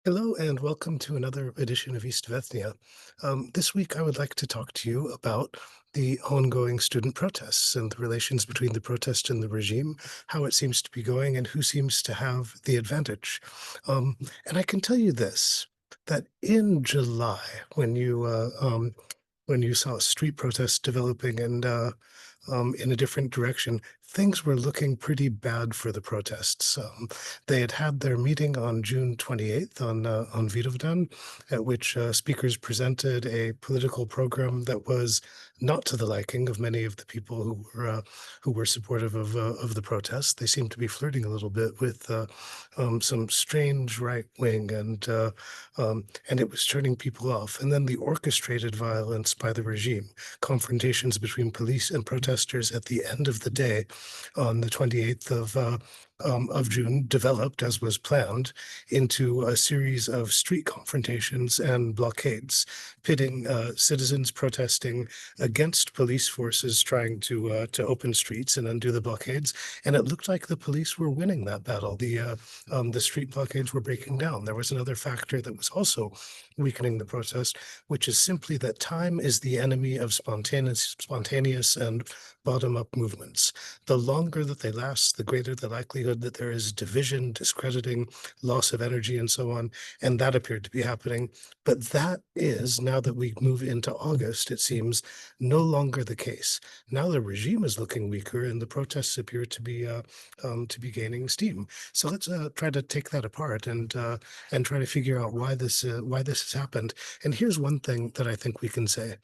Hello and welcome to another edition of East Vethnia. This week, I would like to talk to you about the ongoing student protests and the relations between the protest and the regime, how it seems to be going, and who seems to have the advantage. Um, and I can tell you this, that in July, when you saw street protests developing and in a different direction, things were looking pretty bad for the protests. They had had their meeting on June 28th on Vidovdan, at which speakers presented a political program that was not to the liking of many of the people who were supportive of the protests. They seemed to be flirting a little bit with some strange right wing and it was turning people off. And then the orchestrated violence by the regime, confrontations between police and protesters at the end of the day on the 28th of June developed, as was planned, into a series of street confrontations and blockades, pitting citizens protesting against police forces trying to open streets and undo the blockades. And it looked like the police were winning that battle. The street blockades were breaking down. There was another factor that was also weakening the protest, which is simply that time is the enemy of spontaneous and bottom-up movements. The longer that they last, the greater the likelihood that there is division, discrediting, loss of energy, and so on. And that appeared to be happening. But that is, now that we move into August, it seems, no longer the case. Now the regime is looking weaker, and the protests appear to be gaining steam. So let's try to take that apart and try to figure out why this has happened. And here's one thing that I think we can say: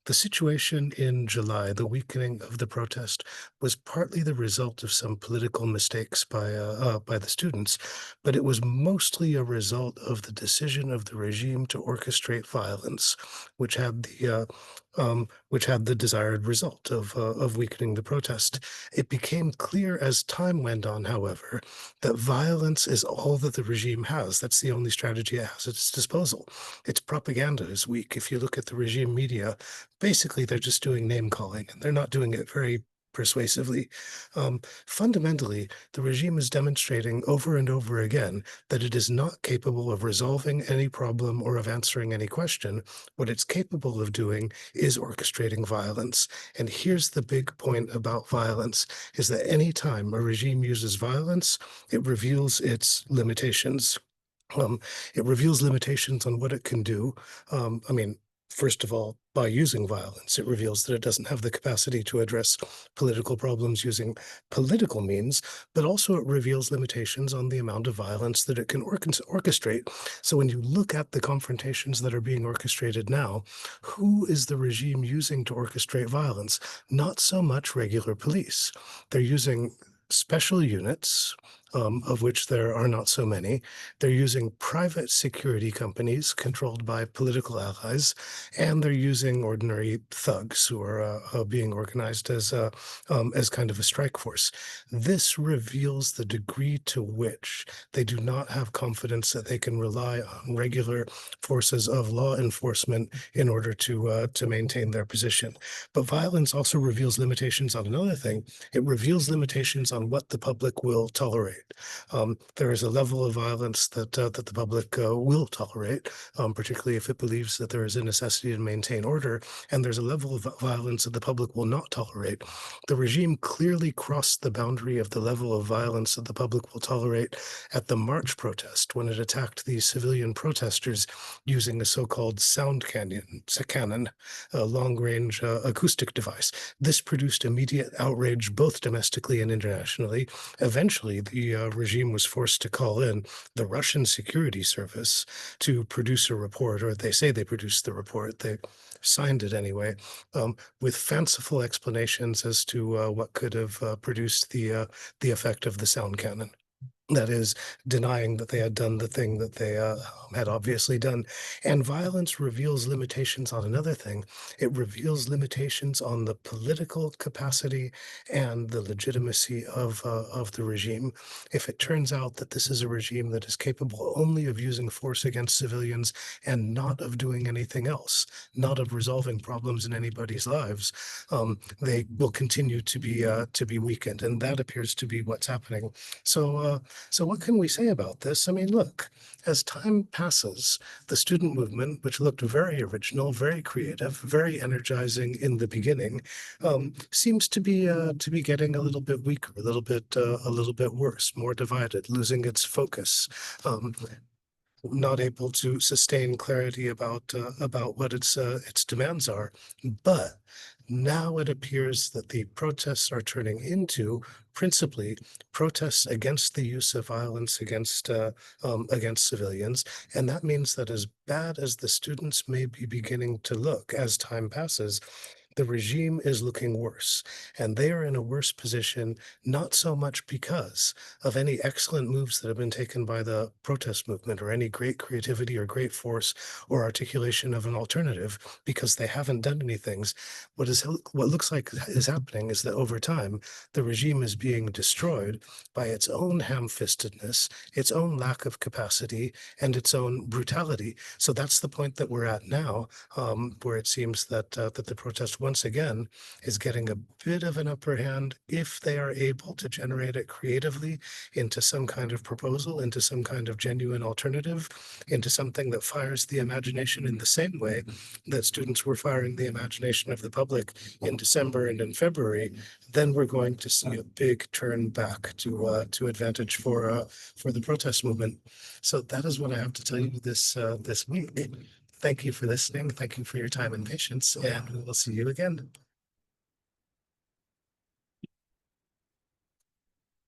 the situation in July, the weakening of the protest, was partly the result of some political mistakes by the students, but it was mostly a result of the decision of the regime to orchestrate violence, which had the desired result of weakening the protest. It became clear as time went on, however, that violence is all that the regime has. That's the only strategy it has at its disposal. Its propaganda is weak. If you look at the regime media, basically they're just doing name calling, and they're not doing it very persuasively. Fundamentally, the regime is demonstrating over and over again that it is not capable of resolving any problem or of answering any question. What it's capable of doing is orchestrating violence. And here's the big point about violence, is that any time a regime uses violence, it reveals its limitations. Um, it reveals limitations on what it can do. First of all, by using violence, it reveals that it doesn't have the capacity to address political problems using political means, but also it reveals limitations on the amount of violence that it can orchestrate. So when you look at the confrontations that are being orchestrated now, who is the regime using to orchestrate violence? Not so much regular police. They're using special units, of which there are not so many. They're using private security companies controlled by political allies, and they're using ordinary thugs who are being organized as kind of a strike force. This reveals the degree to which they do not have confidence that they can rely on regular forces of law enforcement in order to maintain their position. But violence also reveals limitations on another thing. It reveals limitations on what the public will tolerate. There is a level of violence that the public will tolerate, particularly if it believes that there is a necessity to maintain order, and there's a level of violence that the public will not tolerate. The regime clearly crossed the boundary of the level of violence that the public will tolerate at the March protest, when it attacked the civilian protesters using a so-called cannon, a long-range acoustic device. This produced immediate outrage both domestically and internationally. Eventually, the regime was forced to call in the Russian security service to produce a report, or they say they produced the report. They signed it anyway, with fanciful explanations as to what could have produced the effect of the sound cannon. That is, denying that they had done the thing that they had obviously done. And violence reveals limitations on another thing. It reveals limitations on the political capacity and the legitimacy of the regime. If it turns out that this is a regime that is capable only of using force against civilians and not of doing anything else, not of resolving problems in anybody's lives, they will continue to be weakened, and that appears to be what's happening. So So what can we say about this? I mean, look, as time passes, the student movement, which looked very original, very creative, very energizing in the beginning, seems to be getting a little bit weaker, a little bit worse, more divided, losing its focus. Um, not able to sustain clarity about what its demands are. But now it appears that the protests are turning into principally protests against the use of violence against civilians, and that means that as bad as the students may be beginning to look as time passes, the regime is looking worse, and they are in a worse position, not so much because of any excellent moves that have been taken by the protest movement or any great creativity or great force or articulation of an alternative, because they haven't done any things. What looks like is happening is that over time, the regime is being destroyed by its own ham-fistedness, its own lack of capacity, and its own brutality. So that's the point that we're at now, where it seems that the protest once again is getting a bit of an upper hand if they are able to generate it creatively into some kind of proposal, into some kind of genuine alternative, into something that fires the imagination in the same way that students were firing the imagination of the public in December and in February. Then we're going to see a big turn back to advantage for the protest movement. So that is what I have to tell you this week. Thank you for listening. Thank you for your time and patience, and we will see you again.